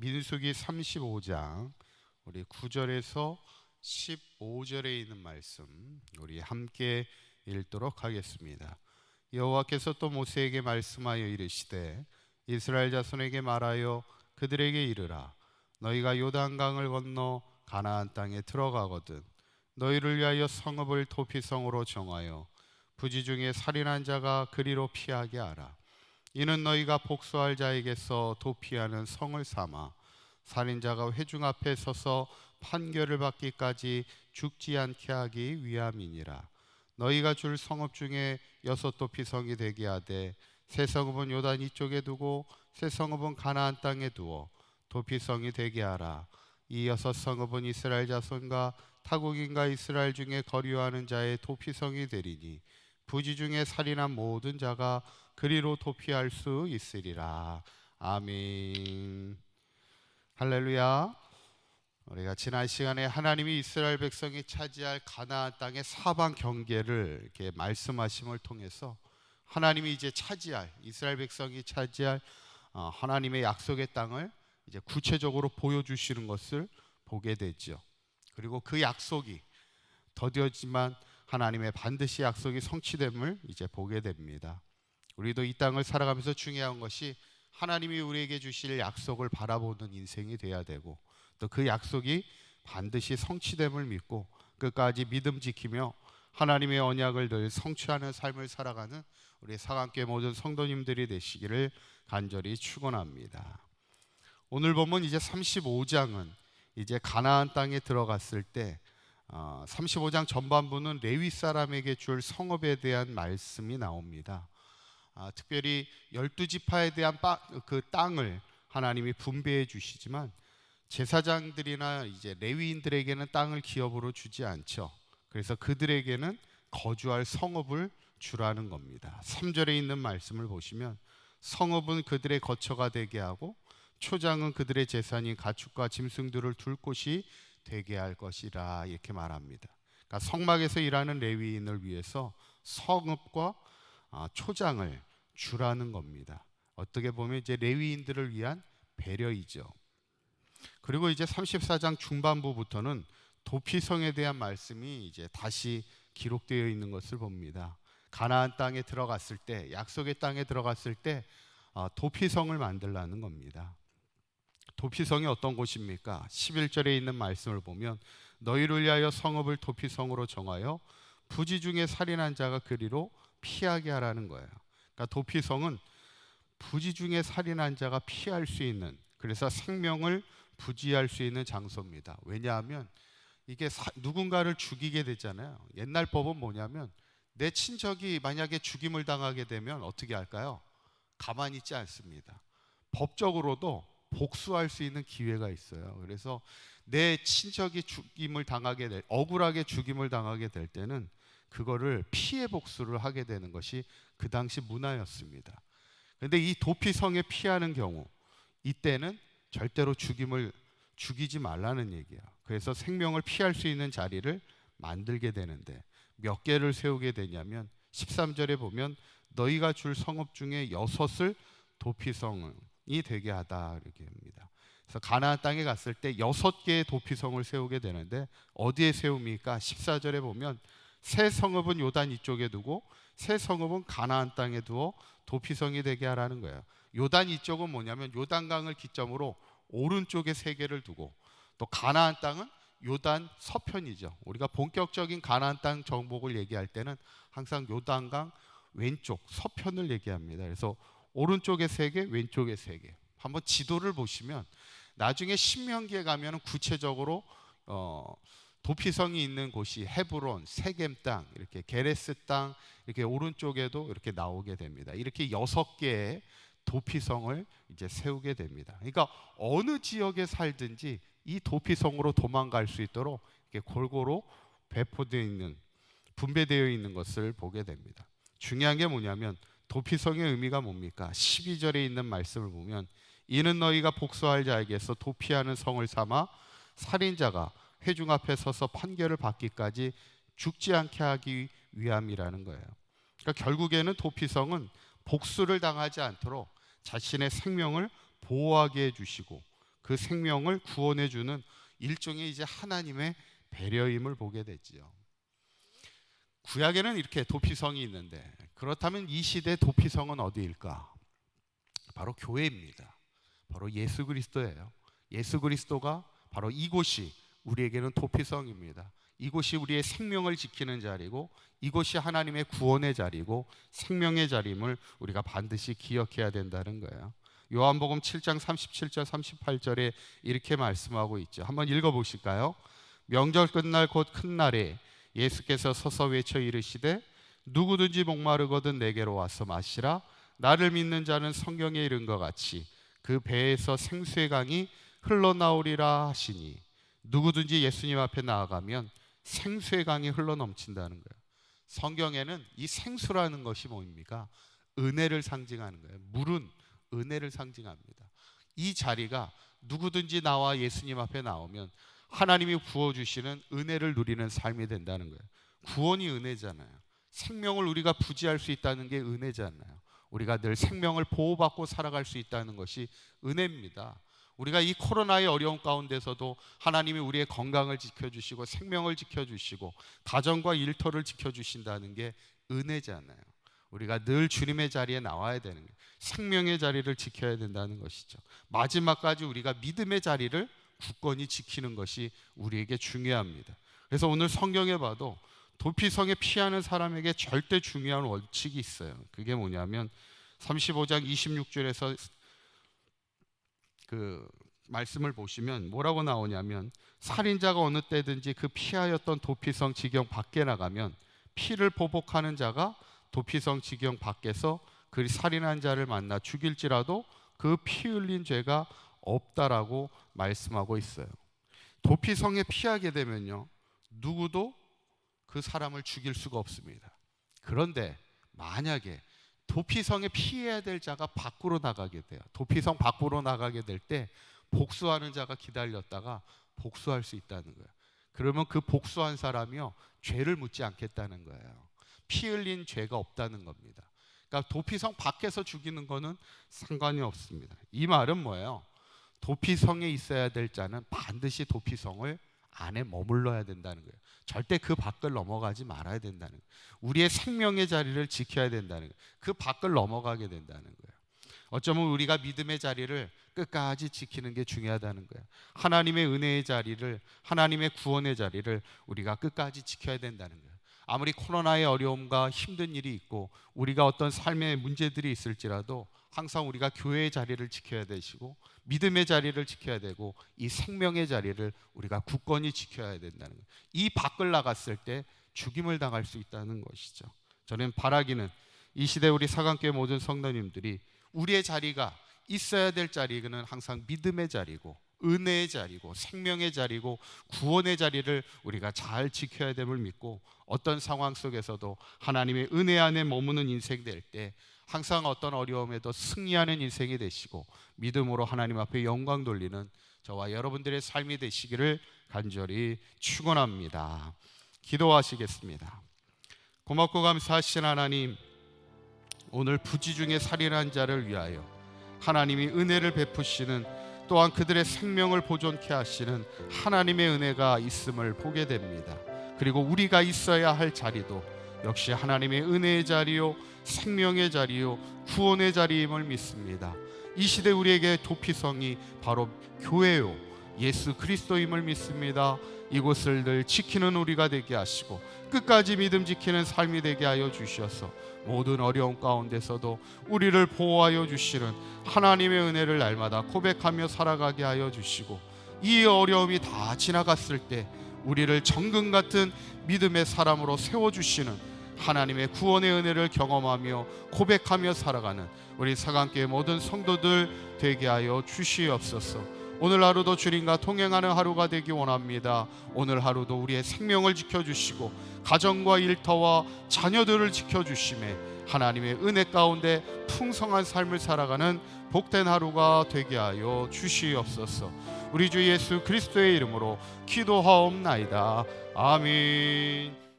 민수기 35장 우리 9절에서 15절에 있는 말씀 우리 함께 읽도록 하겠습니다. 여호와께서 또 모세에게 말씀하여 이르시되 이스라엘 자손에게 말하여 그들에게 이르라. 너희가 요단강을 건너 가나안 땅에 들어가거든 너희를 위하여 성읍을 도피성으로 정하여 부지 중에 살인한 자가 그리로 피하게 하라. 이는 너희가 복수할 자에게서 도피하는 성을 삼아 살인자가 회중 앞에 서서 판결을 받기까지 죽지 않게 하기 위함이니라. 너희가 줄 성읍 중에 6 도피성이 되게 하되 세 성읍은 요단 이쪽에 두고 세 성읍은 가나안 땅에 두어 도피성이 되게 하라. 이 6 성읍은 이스라엘 자손과 타국인과 이스라엘 중에 거류하는 자의 도피성이 되리니 부지 중에 살인한 모든 자가 그리로 도피할 수 있으리라. 아멘. 할렐루야. 우리가 지난 시간에 하나님이 이스라엘 백성이 차지할 가나안 땅의 사방 경계를 이렇게 말씀하심을 통해서 하나님이 이제 차지할 이스라엘 백성이 차지할 하나님의 약속의 땅을 이제 구체적으로 보여주시는 것을 보게 되죠. 그리고 그 약속이 더디었지만 하나님의 반드시 약속이 성취됨을 이제 보게 됩니다. 우리도 이 땅을 살아가면서 중요한 것이 하나님이 우리에게 주실 약속을 바라보는 인생이 돼야 되고 또 그 약속이 반드시 성취됨을 믿고 끝까지 믿음 지키며 하나님의 언약을 늘 성취하는 삶을 살아가는 우리 사강교회 모든 성도님들이 되시기를 간절히 축원합니다. 오늘 보면 이제 35장은 이제 가나안 땅에 들어갔을 때 35장 전반부는 레위 사람에게 줄 성읍에 대한 말씀이 나옵니다. 특별히 12지파에 대한 그 땅을 하나님이 분배해 주시지만 제사장들이나 이제 레위인들에게는 땅을 기업으로 주지 않죠. 그래서 그들에게는 거주할 성읍을 주라는 겁니다. 3절에 있는 말씀을 보시면 성읍은 그들의 거처가 되게 하고 초장은 그들의 재산인 가축과 짐승들을 둘 곳이 되게 할 것이라 이렇게 말합니다. 그러니까 성막에서 일하는 레위인을 위해서 성읍과 초장을 주라는 겁니다. 어떻게 보면 이제 레위인들을 위한 배려이죠. 그리고 이제 34장 중반부부터는 도피성에 대한 말씀이 이제 다시 기록되어 있는 것을 봅니다. 가나안 땅에 들어갔을 때, 약속의 땅에 들어갔을 때 도피성을 만들라는 겁니다. 도피성이 어떤 곳입니까? 11절에 있는 말씀을 보면 너희를 위하여 성읍을 도피성으로 정하여 부지 중에 살인한 자가 그리로 피하게 하라는 거예요. 그러니까 도피성은 부지 중에 살인한 자가 피할 수 있는, 그래서 생명을 부지할 수 있는 장소입니다. 왜냐하면 이게 누군가를 죽이게 되잖아요. 옛날 법은 뭐냐면 내 친척이 만약에 죽임을 당하게 되면 어떻게 할까요? 가만히 있지 않습니다. 법적으로도 복수할 수 있는 기회가 있어요. 그래서 내 친척이 억울하게 죽임을 당하게 될 때는 그거를 피해 복수를 하게 되는 것이 그 당시 문화였습니다. 그런데 이 도피성에 피하는 경우 이때는 절대로 죽이지 말라는 얘기야. 그래서 생명을 피할 수 있는 자리를 만들게 되는데 몇 개를 세우게 되냐면 13절에 보면 너희가 줄 성읍 중에 6을 도피성이 되게 하다 이렇게 합니다. 그래서 가나안 땅에 갔을 때 6개의 도피성을 세우게 되는데 어디에 세웁니까? 14절에 보면 세 성읍은 요단 이쪽에 두고 세 성읍은 가나안 땅에 두어 도피성이 되게 하라는 거예요. 요단 이쪽은 뭐냐면 요단강을 기점으로 오른쪽에 3개를 두고 또 가나안 땅은 요단 서편이죠. 우리가 본격적인 가나안 땅 정복을 얘기할 때는 항상 요단강 왼쪽 서편을 얘기합니다. 그래서 오른쪽에 3개, 왼쪽에 3개. 한번 지도를 보시면 나중에 신명기에 가면 구체적으로 도피성이 있는 곳이 헤브론, 세겜 땅, 이렇게 게레스 땅, 이렇게 오른쪽에도 이렇게 나오게 됩니다. 이렇게 6개의 도피성을 이제 세우게 됩니다. 그러니까 어느 지역에 살든지 이 도피성으로 도망갈 수 있도록 이렇게 골고루 분배되어 있는 것을 보게 됩니다. 중요한 게 뭐냐면 도피성의 의미가 뭡니까? 12절에 있는 말씀을 보면 이는 너희가 복수할 자에게서 도피하는 성을 삼아 살인자가 회중 앞에 서서 판결을 받기까지 죽지 않게 하기 위함이라는 거예요. 그러니까 결국에는 도피성은 복수를 당하지 않도록 자신의 생명을 보호하게 해주시고 그 생명을 구원해 주는 일종의 이제 하나님의 배려임을 보게 되지요. 구약에는 이렇게 도피성이 있는데, 그렇다면 이 시대 도피성은 어디일까? 바로 교회입니다. 바로 예수 그리스도예요. 예수 그리스도가 바로 이곳이 우리에게는 도피성입니다. 이곳이 우리의 생명을 지키는 자리고, 이곳이 하나님의 구원의 자리고 생명의 자리임을 우리가 반드시 기억해야 된다는 거예요. 요한복음 7장 37절 38절에 이렇게 말씀하고 있죠. 한번 읽어보실까요? 명절 끝날 곧 큰 날에 예수께서 서서 외쳐 이르시되 누구든지 목마르거든 내게로 와서 마시라. 나를 믿는 자는 성경에 이른 것 같이 그 배에서 생수의 강이 흘러나오리라 하시니, 누구든지 예수님 앞에 나아가면 생수의 강이 흘러넘친다는 거예요. 성경에는 이 생수라는 것이 뭡니까? 은혜를 상징하는 거예요. 물은 은혜를 상징합니다. 이 자리가 누구든지 나와 예수님 앞에 나오면 하나님이 부어주시는 은혜를 누리는 삶이 된다는 거예요. 구원이 은혜잖아요. 생명을 우리가 부지할 수 있다는 게 은혜잖아요. 우리가 늘 생명을 보호받고 살아갈 수 있다는 것이 은혜입니다. 우리가 이 코로나의 어려움 가운데서도 하나님이 우리의 건강을 지켜주시고 생명을 지켜주시고 가정과 일터를 지켜주신다는 게 은혜잖아요. 우리가 늘 주님의 자리에 나와야 되는 거예요. 생명의 자리를 지켜야 된다는 것이죠. 마지막까지 우리가 믿음의 자리를 굳건히 지키는 것이 우리에게 중요합니다. 그래서 오늘 성경에 봐도 도피성에 피하는 사람에게 절대 중요한 원칙이 있어요. 그게 뭐냐면 35장 26절에서 그 말씀을 보시면 뭐라고 나오냐면, 살인자가 어느 때든지 그 피하였던 도피성 지경 밖에 나가면 피를 보복하는 자가 도피성 지경 밖에서 그 살인한 자를 만나 죽일지라도 그 피 흘린 죄가 없다라고 말씀하고 있어요. 도피성에 피하게 되면요, 누구도 그 사람을 죽일 수가 없습니다. 그런데 만약에 도피성에 피해야 될 자가 밖으로 나가게 돼요. 도피성 밖으로 나가게 될 때 복수하는 자가 기다렸다가 복수할 수 있다는 거예요. 그러면 그 복수한 사람이요, 죄를 묻지 않겠다는 거예요. 피 흘린 죄가 없다는 겁니다. 그러니까 도피성 밖에서 죽이는 거는 상관이 없습니다. 이 말은 뭐예요? 도피성에 있어야 될 자는 반드시 도피성을 안에 머물러야 된다는 거예요. 절대 그 밖을 넘어가지 말아야 된다는 거예요. 우리의 생명의 자리를 지켜야 된다는 거예요. 그 밖을 넘어가게 된다는 거예요. 어쩌면 우리가 믿음의 자리를 끝까지 지키는 게 중요하다는 거예요. 하나님의 은혜의 자리를, 하나님의 구원의 자리를 우리가 끝까지 지켜야 된다는 거예요. 아무리 코로나의 어려움과 힘든 일이 있고 우리가 어떤 삶의 문제들이 있을지라도 항상 우리가 교회의 자리를 지켜야 되시고 믿음의 자리를 지켜야 되고 이 생명의 자리를 우리가 굳건히 지켜야 된다는 거예요. 이 밖을 나갔을 때 죽임을 당할 수 있다는 것이죠. 저는 바라기는 이 시대 우리 사강교회 모든 성도님들이 우리의 자리가 있어야 될 자리는 항상 믿음의 자리고 은혜의 자리고 생명의 자리고 구원의 자리를 우리가 잘 지켜야 됨을 믿고, 어떤 상황 속에서도 하나님의 은혜 안에 머무는 인생 될 때 항상 어떤 어려움에도 승리하는 인생이 되시고 믿음으로 하나님 앞에 영광 돌리는 저와 여러분들의 삶이 되시기를 간절히 축원합니다. 기도하시겠습니다. 고맙고 감사하신 하나님, 오늘 부지 중에 살인한 자를 위하여 하나님이 은혜를 베푸시는, 또한 그들의 생명을 보존케 하시는 하나님의 은혜가 있음을 보게 됩니다. 그리고 우리가 있어야 할 자리도 역시 하나님의 은혜의 자리요 생명의 자리요 구원의 자리임을 믿습니다. 이 시대 우리에게 도피성이 바로 교회요 예수 그리스도임을 믿습니다. 이곳을 늘 지키는 우리가 되게 하시고 끝까지 믿음 지키는 삶이 되게 하여 주셔서 모든 어려움 가운데서도 우리를 보호하여 주시는 하나님의 은혜를 날마다 고백하며 살아가게 하여 주시고, 이 어려움이 다 지나갔을 때 우리를 정금 같은 믿음의 사람으로 세워주시는 하나님의 구원의 은혜를 경험하며 고백하며 살아가는 우리 사강교회 모든 성도들 되게 하여 주시옵소서. 오늘 하루도 주님과 동행하는 하루가 되기 원합니다. 오늘 하루도 우리의 생명을 지켜주시고 가정과 일터와 자녀들을 지켜주심에 하나님의 은혜 가운데 풍성한 삶을 살아가는 복된 하루가 되게 하여 주시옵소서. 우리 주 예수 그리스도의 이름으로 기도하옵나이다. 아멘.